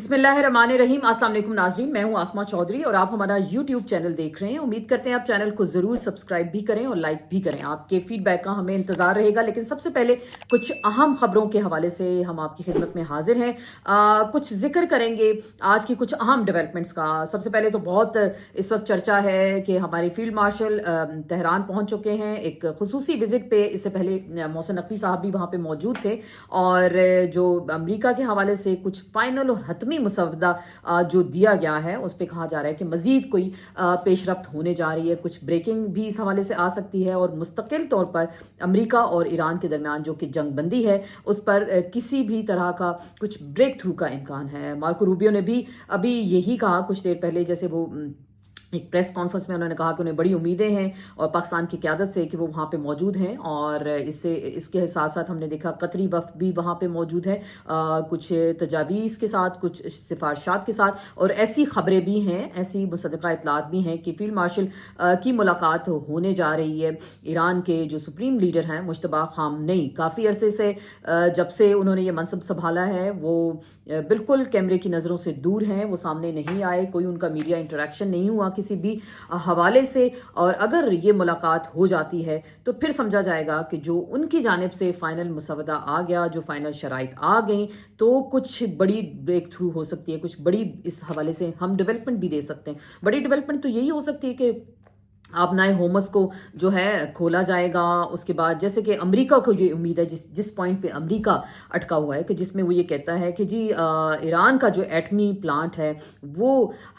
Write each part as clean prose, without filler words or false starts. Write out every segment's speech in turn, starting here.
बिस्मिल्लाहिर्रहमानिर्रहीम। अस्सलाम वालेकुम नाज़रीन, मैं हूं आसमा चौधरी और आप हमारा यूट्यूब चैनल देख रहे हैं। उम्मीद करते हैं आप चैनल को ज़रूर सब्सक्राइब भी करें और लाइक भी करें। आपके फीडबैक का हमें इंतज़ार रहेगा। लेकिन सबसे पहले कुछ अहम खबरों के हवाले से हम आपकी खिदमत में हाजिर हैं। कुछ जिक्र करेंगे आज की कुछ अहम डेवलपमेंट्स का। सबसे पहले तो बहुत इस वक्त चर्चा है कि हमारे फील्ड मार्शल तेहरान पहुँच चुके हैं एक खसूसी विजिट पे। इससे पहले मोहसिन नकवी साहब भी वहाँ पे मौजूद थे और जो अमरीका के हवाले से कुछ फाइनल और हतमी मुसवदा जो दिया गया है उस पर कहा जा रहा है कि मजीद कोई पेशरफ्त होने जा रही है। कुछ ब्रेकिंग भी इस हवाले से आ सकती है और मुस्तकिल तौर पर अमेरिका और ईरान के दरमियान जो कि जंग बंदी है उस पर किसी भी तरह का कुछ ब्रेक थ्रू का इम्कान है। मार्को रूबियो ने भी अभी यही कहा कुछ देर पहले, जैसे वो एक प्रेस कॉन्फ्रेंस में उन्होंने कहा कि उन्हें बड़ी उम्मीदें हैं और पाकिस्तान की क़यादत से कि वो वहाँ पे मौजूद हैं। और इसके साथ साथ हमने देखा कतरी वफ़द भी वहाँ पे मौजूद है कुछ तजावीज़ के साथ, कुछ सिफारशात के साथ। और ऐसी ख़बरें भी हैं, ऐसी मुसद्दक़ा इतलात भी हैं कि फील्ड मार्शल की मुलाकात होने जा रही है। ईरान के जो सुप्रीम लीडर हैं मुश्तबा खामनेई, काफ़ी अरसे से जब से उन्होंने ये मनसब संभाला है वो बिल्कुल कैमरे की नज़रों से दूर हैं। वो सामने नहीं आए, कोई उनका मीडिया इंटरेक्शन नहीं हुआ किसी भी हवाले से। और अगर ये मुलाकात हो जाती है तो फिर समझा जाएगा कि जो उनकी जानिब से फाइनल मुसवदा आ गया, जो फाइनल शराइत आ गई, तो कुछ बड़ी ब्रेक थ्रू हो सकती है। कुछ बड़ी इस हवाले से हम डेवलपमेंट भी दे सकते हैं। बड़ी डेवलपमेंट तो यही हो सकती है कि अब नए होमस को जो है खोला जाएगा। उसके बाद जैसे कि अमेरिका को ये उम्मीद है, जिस पॉइंट पे अमेरिका अटका हुआ है कि जिसमें वो ये कहता है कि जी ईरान का जो एटमी प्लांट है वो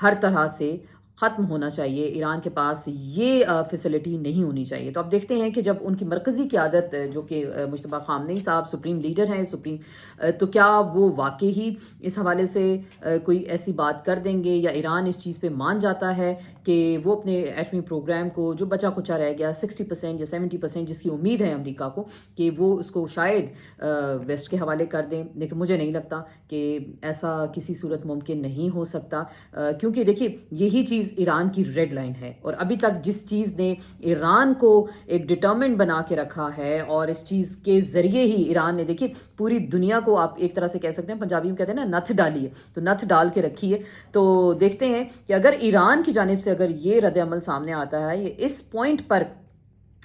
हर तरह से ख़त्म होना चाहिए, ईरान के पास ये फैसिलिटी नहीं होनी चाहिए। तो अब देखते हैं कि जब उनकी मरकज़ी क़यादत जो कि मुश्तबा खामनेई साहब सुप्रीम लीडर हैं, तो क्या वो वाकई ही इस हवाले से कोई ऐसी बात कर देंगे या ईरान इस चीज़ पे मान जाता है कि वो अपने एटमी प्रोग्राम को जो बचा कुचा रह गया 60% या 70% जिसकी उम्मीद है अमेरिका को कि वो उसको शायद वेस्ट के हवाले कर दें। लेकिन मुझे नहीं लगता कि ऐसा किसी सूरत मुमकिन नहीं हो सकता, क्योंकि देखिए यही चीज़ ईरान की रेड लाइन है। और अभी तक जिस चीज़ ने ईरान को एक डिटर्मिनेंट बना के रखा है और इस चीज़ के ज़रिए ही ईरान ने देखिए पूरी दुनिया को, आप एक तरह से कह सकते हैं, पंजाबी में कहते हैं ना, नथ डाली है, तो नथ डाल के रखी है। तो देखते हैं कि अगर ईरान की जानिब से अगर ये रद्द-ए-अमल सामने आता है, ये इस पॉइंट पर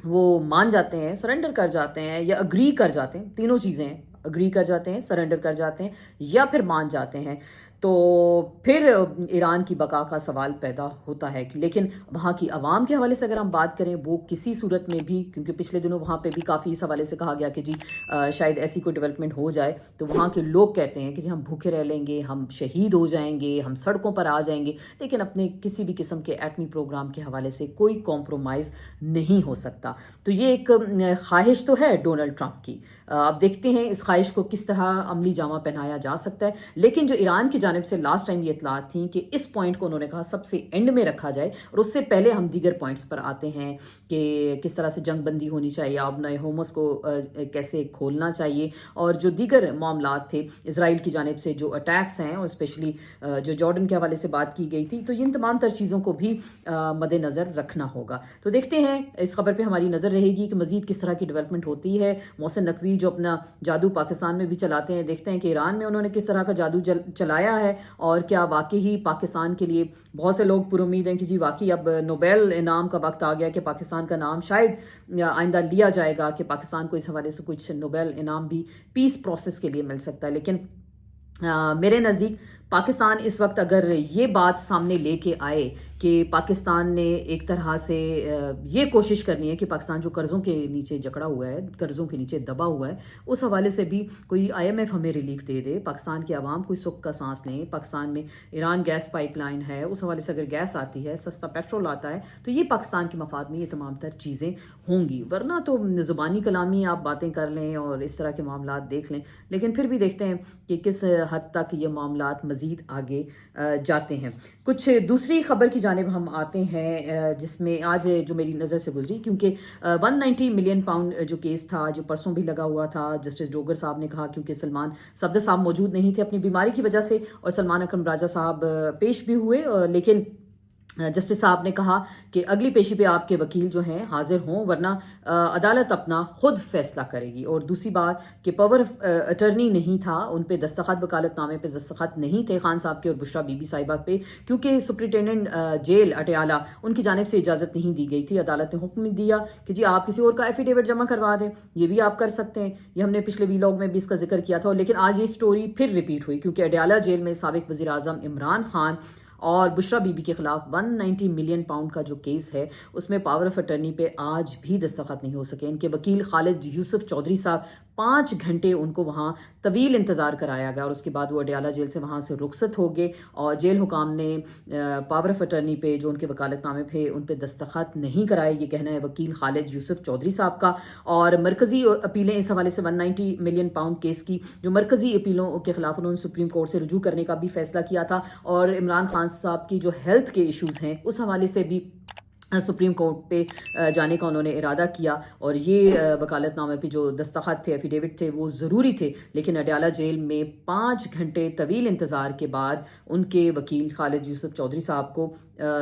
वो मान जाते हैं, सरेंडर कर जाते हैं या अग्री कर जाते हैं, तीनों चीज़ें हैं, अग्री कर जाते हैं, सरेंडर कर जाते हैं या फिर मान जाते हैं, तो फिर ईरान की बका का सवाल पैदा होता है। लेकिन वहाँ की आवाम के हवाले से अगर हम बात करें, वो किसी सूरत में भी, क्योंकि पिछले दिनों वहाँ पे भी काफ़ी इस हवाले से कहा गया कि जी शायद ऐसी कोई डेवलपमेंट हो जाए तो वहाँ के लोग कहते हैं कि जी हम भूखे रह लेंगे, हम शहीद हो जाएंगे, हम सड़कों पर आ जाएंगे, लेकिन अपने किसी भी किस्म के एटमी प्रोग्राम के हवाले से कोई कॉम्प्रोमाइज़ नहीं हो सकता। तो ये एक ख्वाहिश तो है डोनाल्ड ट्रंप की। अब देखते हैं इस ख्वाहिश को किस तरह अमली जामा पहनाया जा सकता है। लेकिन जो ईरान की जानिब से लास्ट टाइम ये इतलात थी कि इस पॉइंट को उन्होंने कहा सबसे एंड में रखा जाए और उससे पहले हम दीगर पॉइंट्स पर आते हैं कि किस तरह से जंग बंदी होनी चाहिए, अब नए होमस को कैसे खोलना चाहिए, और जो दीगर मामलात थे इसराइल की जानिब से जो अटैक्स हैं, और स्पेशली जो जॉर्डन के हवाले से बात की गई थी, तो इन तमाम तर चीज़ों को भी मद्देनज़र रखना होगा। तो देखते हैं, इस खबर पर हमारी नज़र रहेगी कि मज़ीद किस तरह की डेवलपमेंट होती है। मोहसिन नकवी जो अपना जादू पाकिस्तान में भी चलाते हैं, देखते हैं कि ईरान में उन्होंने किस तरह का जादू चलाया है और क्या वाकई ही पाकिस्तान के लिए, बहुत से लोग पुरुम्मीद हैं कि जी वाकई अब नोबेल इनाम का वक्त आ गया कि पाकिस्तान का नाम शायद आइंदा लिया जाएगा, कि पाकिस्तान को इस हवाले से कुछ नोबेल इनाम भी पीस प्रोसेस के लिए मिल सकता है। लेकिन मेरे नज़दीक पाकिस्तान इस वक्त अगर ये बात सामने लेके आए कि पाकिस्तान ने एक तरह से ये कोशिश करनी है कि पाकिस्तान जो कर्ज़ों के नीचे जकड़ा हुआ है, कर्ज़ों के नीचे दबा हुआ है, उस हवाले से भी कोई IMF हमें रिलीफ दे दे, पाकिस्तान की आवाम कोई सुख का सांस लें। पाकिस्तान में ईरान गैस पाइपलाइन है, उस हवाले से अगर गैस आती है, सस्ता पेट्रोल आता है, तो ये पाकिस्तान के मफाद में ये तमाम तर चीज़ें होंगी। वरना तो ज़ुबानी कलामी आप बातें कर लें और इस तरह के मामलात देख लें, लेकिन फिर भी देखते हैं कि किस हद तक ये मामलात मज़ीद आगे जाते हैं। कुछ दूसरी खबर की जानिब हम आते हैं जिसमें आज जो मेरी नज़र से गुजरी, क्योंकि 190 मिलियन पाउंड जो केस था, जो परसों भी लगा हुआ था, जस्टिस डोगर साहब ने कहा, क्योंकि सलमान सफदर साहब मौजूद नहीं थे अपनी बीमारी की वजह से, और सलमान अकरम राजा साहब पेश भी हुए, लेकिन जस्टिस साहब ने कहा कि अगली पेशी पे आपके वकील जो हैं हाजिर हों, वरना अदालत अपना खुद फैसला करेगी। और दूसरी बात कि पावर अटर्नी नहीं था, उन पे दस्तखत वकालतनामे पे दस्तखत नहीं थे खान साहब के और बुशरा बीबी साहिबा पे, क्योंकि सुप्रिटेंडेंट जेल अटियाला उनकी जानिब से इजाज़त नहीं दी गई थी। अदालत ने हुक्म दिया कि जी आप किसी और का एफिडेविट जमा करवा दें, ये भी आप कर सकते हैं। ये हमने पिछले वीलॉग में भी इसका जिक्र किया था, लेकिन आज ये स्टोरी फिर रिपीट हुई, क्योंकि अटियाला जेल में साबिक वज़ीर आज़म इमरान खान और बुशरा बीबी के खिलाफ 190 मिलियन पाउंड का जो केस है, उसमें पावर ऑफ अटर्नी पे आज भी दस्तखत नहीं हो सके। इनके वकील खालिद यूसुफ चौधरी साहब 5 घंटे उनको वहाँ तवील इंतज़ार कराया गया और उसके बाद वो अडियाला जेल से वहाँ से रुखसत हो गए और जेल हुकाम ने पावर ऑफ अटर्नी पे जो उनके वकालतनामे थे उन पे दस्तखत नहीं कराए। ये कहना है वकील खालिद यूसुफ चौधरी साहब का। और मरकज़ी अपीलें इस हवाले से 190 मिलियन पाउंड केस की जो मरकज़ी अपीलों के खिलाफ उन्होंने सुप्रीम कोर्ट से रुजू करने का भी फैसला किया था। और इमरान खान साहब की जो हेल्थ के इश्यूज़ हैं उस हवाले से भी सुप्रीम कोर्ट पे जाने का उन्होंने इरादा किया। और ये वकालतनामे पे जो दस्तखत थे, एफिडेविट थे, वो ज़रूरी थे, लेकिन अडियाला जेल में 5 घंटे तवील इंतज़ार के बाद उनके वकील खालिद यूसुफ चौधरी साहब को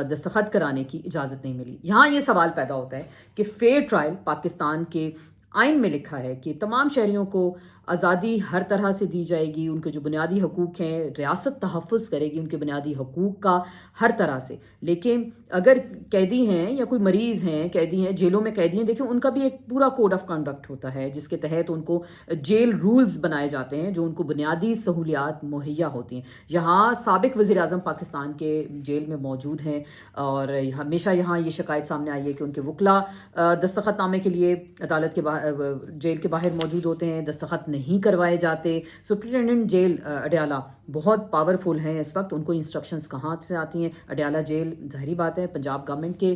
दस्तखत कराने की इजाज़त नहीं मिली। यहाँ ये सवाल पैदा होता है कि फेयर ट्रायल पाकिस्तान के आइन में लिखा है कि तमाम शहरियों को आज़ादी हर तरह से दी जाएगी, उनके जो बुनियादी हकूक़ हैं रियासत तहफ़्फ़ुज़ करेगी उनके बुनियादी हकूक़ का हर तरह से। लेकिन अगर कैदी हैं या कोई मरीज़ हैं, कैदी हैं, जेलों में कैदी हैं, देखिए उनका भी एक पूरा कोड ऑफ कंडक्ट होता है जिसके तहत उनको जेल रूल्स बनाए जाते हैं जो उनको बुनियादी सहूलियात मुहैया होती हैं। यहाँ साबिक वज़ीर आज़म पाकिस्तान के जेल में मौजूद हैं और हमेशा यहाँ ये शिकायत सामने आई है कि उनके वकला दस्तखतनामे के लिए अदालत के जेल के बाहर मौजूद होते हैं, दस्तखत नहीं करवाए जाते। सुप्रिटेंडेंट जेल अडियाला बहुत पावरफुल हैं इस वक्त, उनको इंस्ट्रक्शंस कहाँ से आती हैं? अडियाला जेल ज़ाहिरी बात है पंजाब गवर्नमेंट के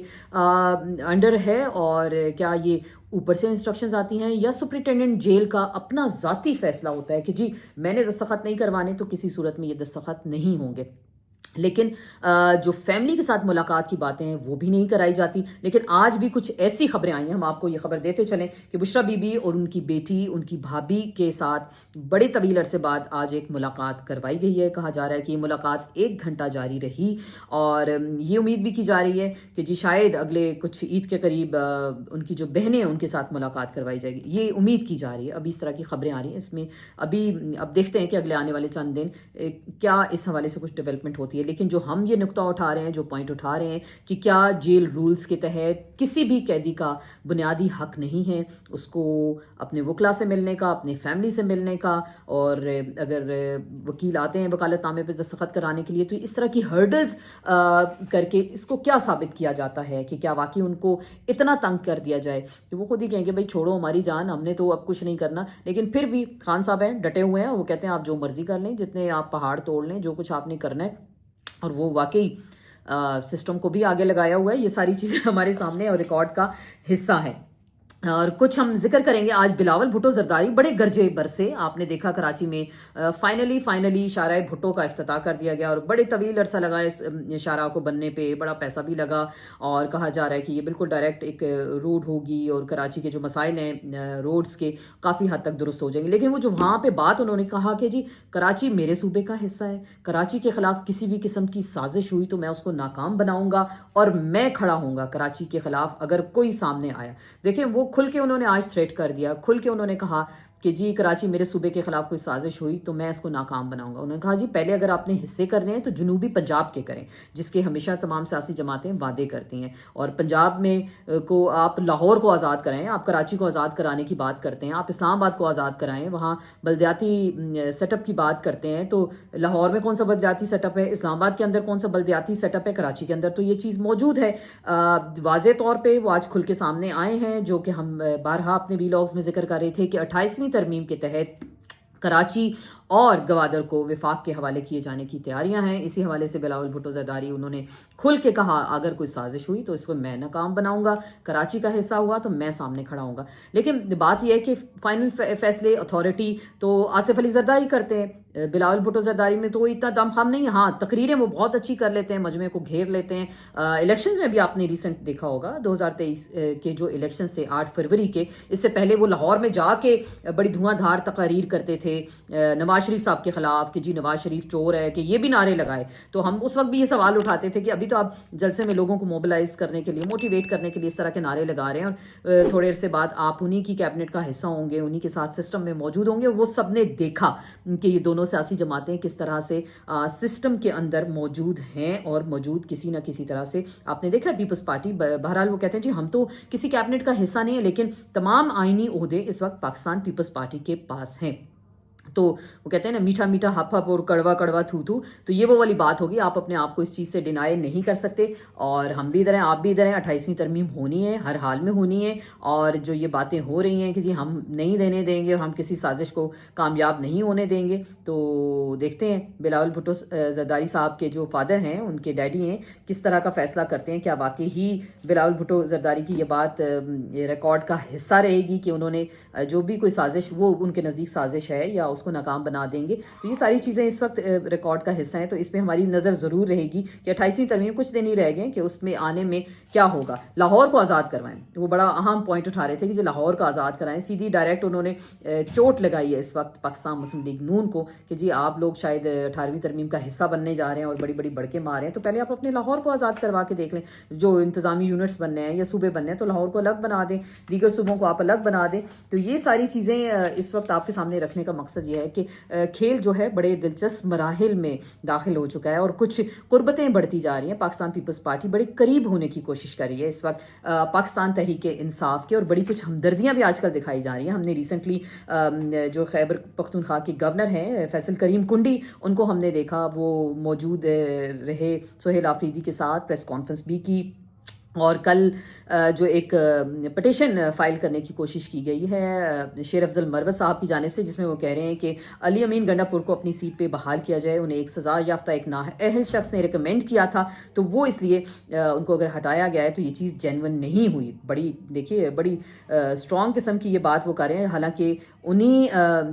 अंडर है, और क्या ये ऊपर से इंस्ट्रक्शंस आती हैं या सुप्रिटेंडेंट जेल का अपना ज़ाती फैसला होता है कि जी मैंने दस्तखत नहीं करवाने तो किसी सूरत में ये दस्तखत नहीं होंगे। लेकिन जो फैमिली के साथ मुलाकात की बातें हैं वो भी नहीं कराई जाती। लेकिन आज भी कुछ ऐसी खबरें आई हैं, हम आपको ये खबर देते चलें कि बुशरा बीबी और उनकी बेटी, उनकी भाभी के साथ बड़े तवील अरसे बाद आज एक मुलाकात करवाई गई है। कहा जा रहा है कि ये मुलाकात 1 घंटा जारी रही और ये उम्मीद भी की जा रही है कि जी शायद अगले कुछ ईद के करीब उनकी जो बहनें उनके साथ मुलाकात करवाई जाएगी, ये उम्मीद की जा रही है। अभी इस तरह की खबरें आ रही हैं, इसमें अभी अब देखते हैं कि अगले आने वाले चंद दिन क्या इस हवाले से कुछ डेवलपमेंट होती है। लेकिन जो हम ये नुक्ता उठा रहे हैं, जो पॉइंट उठा रहे हैं कि क्या जेल रूल्स के तहत किसी भी कैदी का बुनियादी हक नहीं है उसको अपने वकला से मिलने का, अपनी फैमिली से मिलने का, और अगर वकील आते हैं वकालतनामे पे दस्तखत कराने के लिए तो इस तरह की हर्डल्स करके इसको क्या साबित किया जाता है कि क्या वाकई उनको इतना तंग कर दिया जाए कि वो खुद ही कहेंगे भाई छोड़ो हमारी जान, हमने तो अब कुछ नहीं करना। लेकिन फिर भी खान साहब हैं, डटे हुए हैं, वो कहते हैं आप जो मर्जी कर लें, जितने आप पहाड़ तोड़ लें, जो कुछ आपने करना है। और वो वाकई सिस्टम को भी आगे लगाया हुआ है। ये सारी चीज़ें हमारे सामने और रिकॉर्ड का हिस्सा है। और कुछ हम जिक्र करेंगे आज बिलावल भुट्टो जरदारी बड़े गरजे बरसे। आपने देखा कराची में फाइनली शाहराह भुट्टो का इफ्तिताह कर दिया गया और बड़े तवील अरसा लगा इस शाहराह को बनने पे, बड़ा पैसा भी लगा और कहा जा रहा है कि ये बिल्कुल डायरेक्ट एक रोड होगी और कराची के जो मसाइल हैं रोड्स के काफ़ी हद तक दुरुस्त हो जाएंगे। लेकिन वो जो वहाँ पे बात उन्होंने कहा कि जी कराची मेरे सूबे का हिस्सा है, कराची के ख़िलाफ़ किसी भी किस्म की साजिश हुई तो मैं उसको नाकाम बनाऊंगा और मैं खड़ा हूँगा कराची के ख़िलाफ़ अगर कोई सामने आया। देखें वो खुल के उन्होंने आज थ्रेट कर दिया, खुल के उन्होंने कहा कि जी कराची मेरे सूबे के खिलाफ कोई साजिश हुई तो मैं इसको नाकाम बनाऊंगा। उन्होंने कहा जी पहले अगर आपने हिस्से करने हैं तो जनूबी पंजाब के करें, जिसके हमेशा तमाम सियासी जमातें वादे करती हैं। और पंजाब में को आप लाहौर को आज़ाद कराएं, आप कराची को आज़ाद कराने की बात करते हैं, आप इस्लामाबाद को आज़ाद कराएं, वहाँ बलदियाती सेटअप की बात करते हैं। तो लाहौर में कौन सा बलदियाती सेटअप है, इस्लामाबाद के अंदर कौन सा बलदियाती सेटअप है, कराची के अंदर तो ये चीज़ मौजूद है। वाज़े तौर पर वो आज खुल के सामने आए हैं, जो कि हम बारहा अपने वीलॉग्स में जिक्र कर रहे थे कि 28वीं तरमीम के तहत कराची और गवादर को विफाक के हवाले किए जाने की तैयारियां हैं। इसी हवाले से बिलावल भुट्टो जरदारी उन्होंने खुल के कहा अगर कोई साजिश हुई तो इसको मैं नाकाम बनाऊंगा, कराची का हिस्सा हुआ तो मैं सामने खड़ा हूँगा। लेकिन बात यह है कि फाइनल फैसले अथॉरिटी तो आसिफ अली जरदारी करते हैं, بلاول بھٹو زرداری میں تو اتنا دم خام نہیں ہے. ہاں تقریریں وہ بہت اچھی کر لیتے ہیں, مجمع کو گھیر لیتے ہیں. الیکشنز میں بھی آپ نے ریسنٹ دیکھا ہوگا 2023 کے جو الیکشنز تھے 8 فروری کے, اس سے پہلے وہ لاہور میں جا کے بڑی دھواں دھار تقاریر کرتے تھے نواز شریف صاحب کے خلاف کہ جی نواز شریف چور ہے, کہ یہ بھی نعرے لگائے. تو ہم اس وقت بھی یہ سوال اٹھاتے تھے کہ ابھی تو آپ جلسے میں لوگوں کو موبلائز کرنے کے لیے, موٹیویٹ کرنے کے لیے اس طرح کے نعرے لگا رہے ہیں, اور تھوڑے عرصے بعد آپ انہی کی کیبنٹ کا حصہ ہوں گے, انہی کے ساتھ سسٹم میں موجود ہوں گے. وہ سب نے دیکھا کہ یہ دونوں سیاسی جماعتیں کس طرح سے سسٹم کے اندر موجود ہیں, اور موجود کسی نہ کسی طرح سے آپ نے دیکھا. پیپلز پارٹی بہرحال وہ کہتے ہیں جی ہم تو کسی کیبنٹ کا حصہ نہیں ہے, لیکن تمام آئینی عہدے اس وقت پاکستان پیپلز پارٹی کے پاس ہیں. تو وہ کہتے ہیں نا میٹھا میٹھا ہپ ہپ اور کڑوا کڑوا تھو تھو, تو یہ وہ والی بات ہوگی. آپ اپنے آپ کو اس چیز سے ڈینائی نہیں کر سکتے, اور ہم بھی ادھر ہیں, آپ بھی ادھر ہیں. 28ویں ترمیم ہونی ہے, ہر حال میں ہونی ہے. اور جو یہ باتیں ہو رہی ہیں کہ جی ہم نہیں دینے دیں گے اور ہم کسی سازش کو کامیاب نہیں ہونے دیں گے, تو دیکھتے ہیں بلاول بھٹو زرداری صاحب کے جو فادر ہیں, ان کے ڈیڈی ہیں, کس طرح کا فیصلہ کرتے ہیں. کیا واقعی ہی بلاول بھٹو زرداری کی یہ بات ریکارڈ کا حصہ رہے گی کہ انہوں نے جو بھی کوئی سازش وہ ان کے نزدیک سازش ہے, یا اس کو ناکام بنا دیں گے. تو یہ ساری چیزیں اس وقت ریکارڈ کا حصہ ہیں. تو اس میں ہماری نظر ضرور رہے گی کہ 28ویں ترمیم کچھ دن ہی رہ گئے کہ اس میں آنے میں کیا ہوگا. لاہور کو آزاد کروائیں, وہ بڑا اہم پوائنٹ اٹھا رہے تھے کہ لاہور کو آزاد کرائیں. سیدھی ڈائریکٹ انہوں نے چوٹ لگائی ہے اس وقت پاکستان مسلم لیگ نون کو کہ جی آپ لوگ شاید 18ویں ترمیم کا حصہ بننے جا رہے ہیں اور بڑی بڑی بڑکیں مار رہے ہیں. تو پہلے آپ اپنے لاہور کو آزاد کروا کے دیکھ لیں. جو انتظامی یونٹس بننے ہیں یا صوبے بننے ہیں تو لاہور کو الگ بنا دیں, دیگر صوبوں کو آپ الگ بنا دیں. تو یہ ساری چیزیں اس وقت آپ کے سامنے رکھنے کا مقصد یہ ہے کہ کھیل جو ہے بڑے دلچسپ مراحل میں داخل ہو چکا ہے, اور کچھ قربتیں بڑھتی جا رہی ہیں. پاکستان پیپلز پارٹی بڑے قریب ہونے کی کوشش کر رہی ہے اس وقت پاکستان تحریک انصاف کے, اور بڑی کچھ ہمدردیاں بھی آج کل دکھائی جا رہی ہیں. ہم نے ریسنٹلی جو خیبر پختونخوا کے گورنر ہیں فیصل کریم کنڈی, ان کو ہم نے دیکھا وہ موجود رہے سہیل آفریدی کے ساتھ, پریس کانفرنس بھی کی. اور کل جو ایک پٹیشن فائل کرنے کی کوشش کی گئی ہے شیر افضل مروت صاحب کی جانب سے, جس میں وہ کہہ رہے ہیں کہ علی امین گنڈا پور کو اپنی سیٹ پہ بحال کیا جائے. انہیں ایک سزا یافتہ ایک نااہل شخص نے ریکمینڈ کیا تھا, تو وہ اس لیے ان کو اگر ہٹایا گیا ہے تو یہ چیز جینون نہیں ہوئی. بڑی دیکھیے بڑی اسٹرانگ قسم کی یہ بات وہ کر رہے ہیں. حالانکہ انہی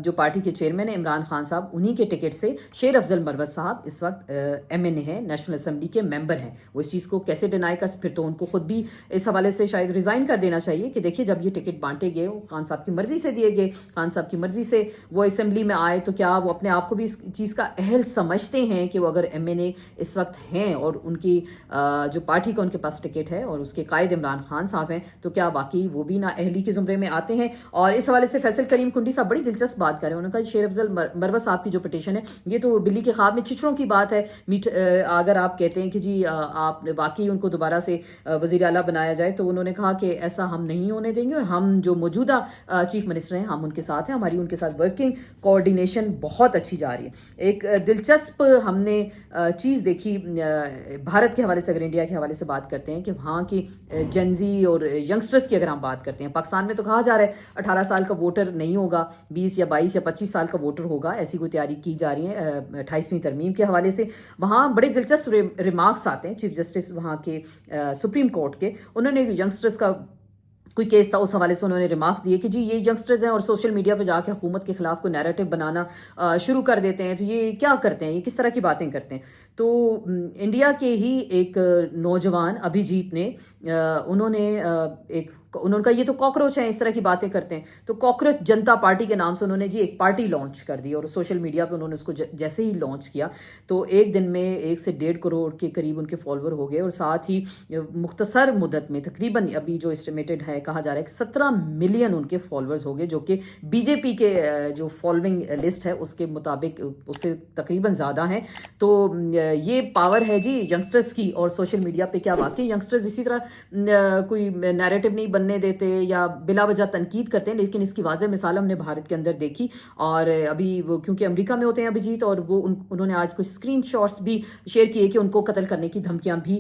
جو پارٹی کے چیئرمین ہیں عمران خان صاحب, انہی کے ٹکٹ سے شیر افضل مروت صاحب اس وقت MNA ہیں, نیشنل اسمبلی کے ممبر ہیں. وہ اس چیز کو کیسے ڈینائی کر, پھر تو ان کو خود بھی اس حوالے سے شاید ریزائن کر دینا چاہیے کہ دیکھیے جب یہ ٹکٹ بانٹے گئے وہ خان صاحب کی مرضی سے دیے گئے, خان صاحب کی مرضی سے وہ اسمبلی میں آئے, تو کیا وہ اپنے آپ کو بھی اس چیز کا اہل سمجھتے ہیں کہ وہ اگر MNA اس وقت ہیں اور ان کی جو پارٹی کا ان کے پاس ٹکٹ ہے اور اس کے قائد عمران خان صاحب ہیں, تو کیا واقعی وہ بھی نا اہلی کے زمرے میں آتے ہیں. اور اس حوالے سے فیصل کریم کنڈی صاحب بڑی دلچسپ بات کر رہے ہیں. انہوں نے کہا شیر افضل مروت صاحب کی جو پٹیشن ہے یہ تو بلی کے خواب میں چچڑوں کی بات ہے. اگر آپ کہتے ہیں کہ جی آپ واقعی ان کو دوبارہ سے وزیر اعلیٰ بنایا جائے, تو انہوں نے کہا کہ ایسا ہم نہیں ہونے دیں گے, اور ہم جو موجودہ چیف منسٹر ہیں ہم ان کے ساتھ ہیں, ہماری ان کے ساتھ ورکنگ کوآرڈینیشن بہت اچھی جا رہی ہے. ایک دلچسپ ہم نے چیز دیکھی بھارت کے حوالے سے, اگر انڈیا کے حوالے سے بات کرتے ہیں کہ وہاں کی جنزی اور ینگسٹرز کی اگر ہم بات کرتے ہیں, پاکستان میں تو کہا جا رہا ہے 18 سال کا ووٹر نہیں ہوگا, 20 یا 22 یا 25 سال کا ووٹر ہوگا, ایسی کوئی تیاری کی جا رہی ہے 28ویں ترمیم کے حوالے سے. وہاں بڑے دلچسپ ریمارکس آتے ہیں چیف جسٹس وہاں کے سپریم کورٹ کے. انہوں نے ینگسٹرز کا کوئی کیس تھا, اس حوالے سے انہوں نے ریمارکس دیے کہ جی یہ ینگسٹرز ہیں اور سوشل میڈیا پہ جا کے حکومت کے خلاف کوئی نیریٹو بنانا شروع کر دیتے ہیں, تو یہ کیا کرتے ہیں, یہ کس طرح کی باتیں کرتے ہیں. تو انڈیا کے ہی ایک نوجوان ابھیجیت نے انہوں نے کہا یہ تو کاکروچ ہیں, اس طرح کی باتیں کرتے ہیں. تو کاکروچ جنتا پارٹی کے نام سے انہوں نے جی ایک پارٹی لانچ کر دی, اور سوشل میڈیا پہ انہوں نے اس کو جیسے ہی لانچ کیا تو ایک دن میں 1 سے 1.5 کروڑ کے قریب ان کے فالوور ہو گئے, اور ساتھ ہی مختصر مدت میں تقریباً ابھی جو اسٹیمیٹڈ ہے کہا جا رہا ہے کہ 17 ملین ان کے فالوورز ہو گئے, جو کہ BJP کے جو فالوئنگ لسٹ ہے اس کے مطابق اس سے تقریباً زیادہ ہیں. تو یہ پاور ہے جی ینگسٹرز کی, اور سوشل میڈیا پہ کیا واقعی ینگسٹرز اسی طرح کوئی نیریٹو نہیں بننے دیتے یا بلا وجہ تنقید کرتے ہیں, لیکن اس کی واضح مثال ہم نے بھارت کے اندر دیکھی. اور ابھی وہ کیونکہ امریکہ میں ہوتے ہیں ابھیجیت, اور وہ انہوں نے آج کچھ اسکرین شاٹس بھی شیئر کیے کہ ان کو قتل کرنے کی دھمکیاں بھی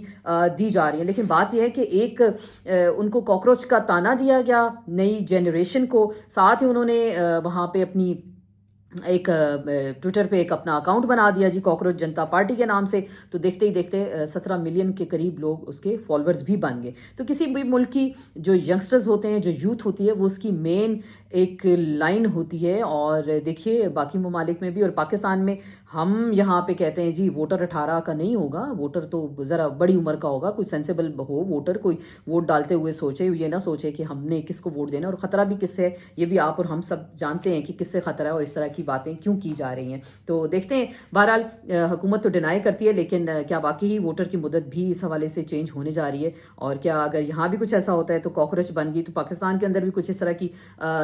دی جا رہی ہیں. لیکن بات یہ ہے کہ ایک ان کو کاکروچ کا تانا دیا گیا نئی جنریشن کو, ساتھ ہی انہوں نے وہاں پہ اپنی ایک ٹویٹر پہ ایک اپنا اکاؤنٹ بنا دیا جی کاکروچ جنتا پارٹی کے نام سے، تو دیکھتے ہی دیکھتے 17 ملین کے قریب لوگ اس کے فالوورز بھی بن گئے۔ تو کسی بھی ملک کی جو ینگسٹرز ہوتے ہیں، جو یوتھ ہوتی ہے، وہ اس کی مین ایک لائن ہوتی ہے۔ اور دیکھیے باقی ممالک میں بھی اور پاکستان میں ہم یہاں پہ کہتے ہیں جی ووٹر 18 کا نہیں ہوگا، ووٹر تو ذرا بڑی عمر کا ہوگا، کوئی سینسیبل ہو ووٹر، کوئی ووٹ ڈالتے ہوئے سوچے، یہ نہ سوچے کہ ہم نے کس کو ووٹ دینا، اور خطرہ بھی کس سے ہے یہ بھی آپ اور ہم سب جانتے ہیں کہ کس سے خطرہ ہے اور اس طرح کی باتیں کیوں کی جا رہی ہیں۔ تو دیکھتے ہیں، بہرحال حکومت تو ڈینائی کرتی ہے، لیکن کیا واقعی ہی ووٹر کی مدت بھی اس حوالے سے چینج ہونے جا رہی ہے؟ اور کیا اگر یہاں بھی کچھ ایسا ہوتا ہے تو کاکروچ بن گئی، تو پاکستان کے اندر بھی کچھ اس طرح کی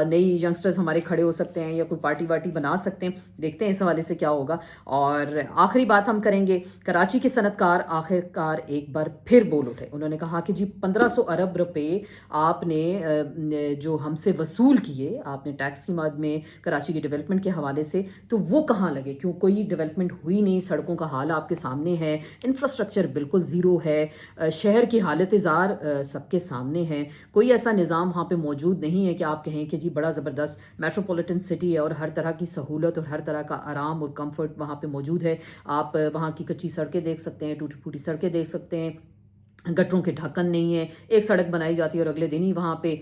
نئی ینگسٹرز ہمارے کھڑے ہو سکتے ہیں یا کوئی پارٹی وارٹی بنا سکتے ہیں؟ دیکھتے ہیں اس حوالے سے کیا ہوگا۔ اور آخری بات ہم کریں گے، کراچی کے صنعت کار آخر کار ایک بار پھر بول اٹھے۔ انہوں نے کہا کہ جی 1500 ارب روپے آپ نے جو ہم سے وصول کیے، آپ نے ٹیکس کی مد میں کراچی کی ڈیولپمنٹ کے حوالے سے، تو وہ کہاں لگے؟ کیوں کوئی ڈیولپمنٹ ہوئی نہیں؟ سڑکوں کا حال آپ کے سامنے ہے، انفراسٹرکچر بالکل زیرو ہے، شہر کی حالت زار سب کے سامنے ہے، کوئی ایسا نظام وہاں پہ موجود نہیں ہے کہ آپ کہیں کہ جی بڑا زبردست میٹروپولیٹن سٹی ہے اور ہر طرح کی سہولت اور ہر طرح کا آرام اور کمفرٹ وہاں پہ موجود ہے۔ آپ وہاں کی کچی سڑکیں دیکھ سکتے ہیں، ٹوٹی پھوٹی سڑکیں دیکھ سکتے ہیں، گٹروں کے ڈھکن نہیں ہے، ایک سڑک بنائی جاتی ہے اور اگلے دن ہی وہاں پہ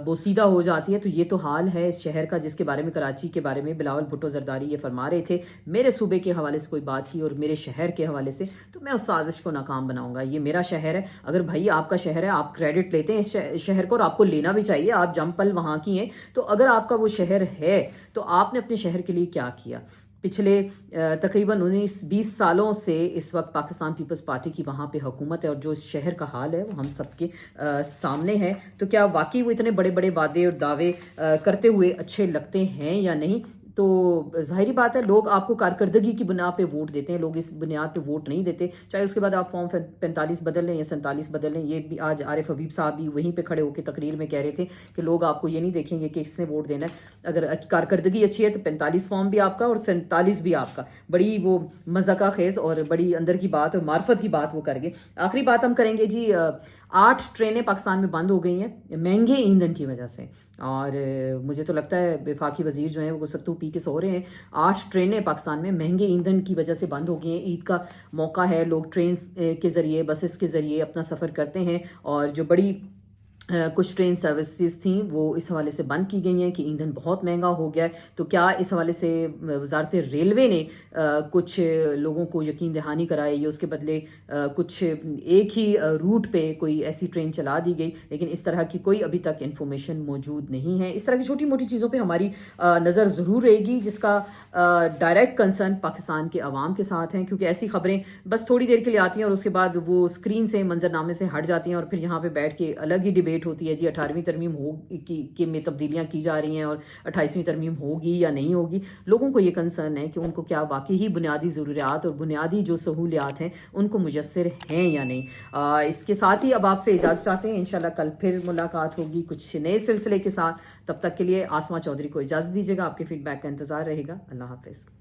بوسیدہ ہو جاتی ہے۔ تو یہ تو حال ہے اس شہر کا، جس کے بارے میں کراچی کے بارے میں بلاول بھٹو زرداری یہ فرما رہے تھے۔ میرے صوبے کے حوالے سے کوئی بات کی اور میرے شہر کے حوالے سے، تو میں اس سازش کو ناکام بناؤں گا۔ یہ میرا شہر ہے، اگر بھائی آپ کا شہر ہے، آپ کریڈٹ لیتے ہیں اس شہر کو، اور آپ کو لینا بھی چاہیے، آپ جم پل وہاں کی ہیں، تو اگر آپ کا وہ شہر ہے تو آپ نے اپنے شہر کے لیے کیا کیا؟ پچھلے تقریباً 19-20 سالوں سے اس وقت پاکستان پیپلز پارٹی کی وہاں پہ حکومت ہے، اور جو اس شہر کا حال ہے وہ ہم سب کے سامنے ہے۔ تو کیا واقعی وہ اتنے بڑے بڑے وعدے اور دعوے کرتے ہوئے اچھے لگتے ہیں یا نہیں؟ تو ظاہری بات ہے لوگ آپ کو کارکردگی کی بنا پہ ووٹ دیتے ہیں، لوگ اس بنیاد پہ ووٹ نہیں دیتے، چاہے اس کے بعد آپ فارم 45 بدل لیں یا 47 بدل لیں۔ یہ بھی آج عارف حبیب صاحب بھی وہیں پہ کھڑے ہو کے تقریر میں کہہ رہے تھے کہ لوگ آپ کو یہ نہیں دیکھیں گے کہ کس نے ووٹ دینا ہے، اگر کارکردگی اچھی ہے تو 45 فارم بھی آپ کا اور 47 بھی آپ کا۔ بڑی وہ مذاقہ خیز اور بڑی اندر کی بات اور معرفت کی بات وہ کر گئے۔ آخری بات ہم کریں گے جی، 8 ٹرینیں پاکستان میں بند ہو گئی ہیں مہنگے ایندھن کی وجہ سے، اور مجھے تو لگتا ہے وفاقی وزیر جو ہیں وہ ستو پی کے سو رہے ہیں۔ 8 ٹرینیں پاکستان میں مہنگے ایندھن کی وجہ سے بند ہو گئی ہیں۔ عید کا موقع ہے، لوگ ٹرینز کے ذریعے، بسز کے ذریعے اپنا سفر کرتے ہیں، اور جو بڑی کچھ ٹرین سروسز تھیں وہ اس حوالے سے بند کی گئی ہیں کہ ایندھن بہت مہنگا ہو گیا ہے۔ تو کیا اس حوالے سے وزارت ریلوے نے کچھ لوگوں کو یقین دہانی کرائی یا اس کے بدلے کچھ ایک ہی روٹ پہ کوئی ایسی ٹرین چلا دی گئی؟ لیکن اس طرح کی کوئی ابھی تک انفارمیشن موجود نہیں ہے۔ اس طرح کی چھوٹی موٹی چیزوں پہ ہماری نظر ضرور رہے گی، جس کا ڈائریکٹ کنسرن پاکستان کے عوام کے ساتھ ہیں، کیونکہ ایسی خبریں بس تھوڑی دیر کے لیے آتی ہیں اور اس کے بعد وہ اسکرین سے، منظرنامے سے ہٹ جاتی ہیں، اور پھر یہاں پہ بیٹھ کے الگ ہی ڈیبیٹ ہوتی ہے جی 18ویں ترمیم میں تبدیلیاں کی جا رہی ہیں اور 28ویں ترمیم ہوگی یا نہیں ہوگی۔ لوگوں کو یہ کنسرن ہے کہ ان کو کیا واقعی ہی بنیادی ضروریات اور بنیادی جو سہولیات ہیں ان کو میسر ہیں یا نہیں۔ اس کے ساتھ ہی اب آپ سے اجازت چاہتے ہیں، انشاءاللہ کل پھر ملاقات ہوگی کچھ نئے سلسلے کے ساتھ۔ تب تک کے لیے آسما چودھری کو اجازت دیجیے گا، آپ کے فیڈ بیک کا انتظار رہے گا۔ اللہ حافظ۔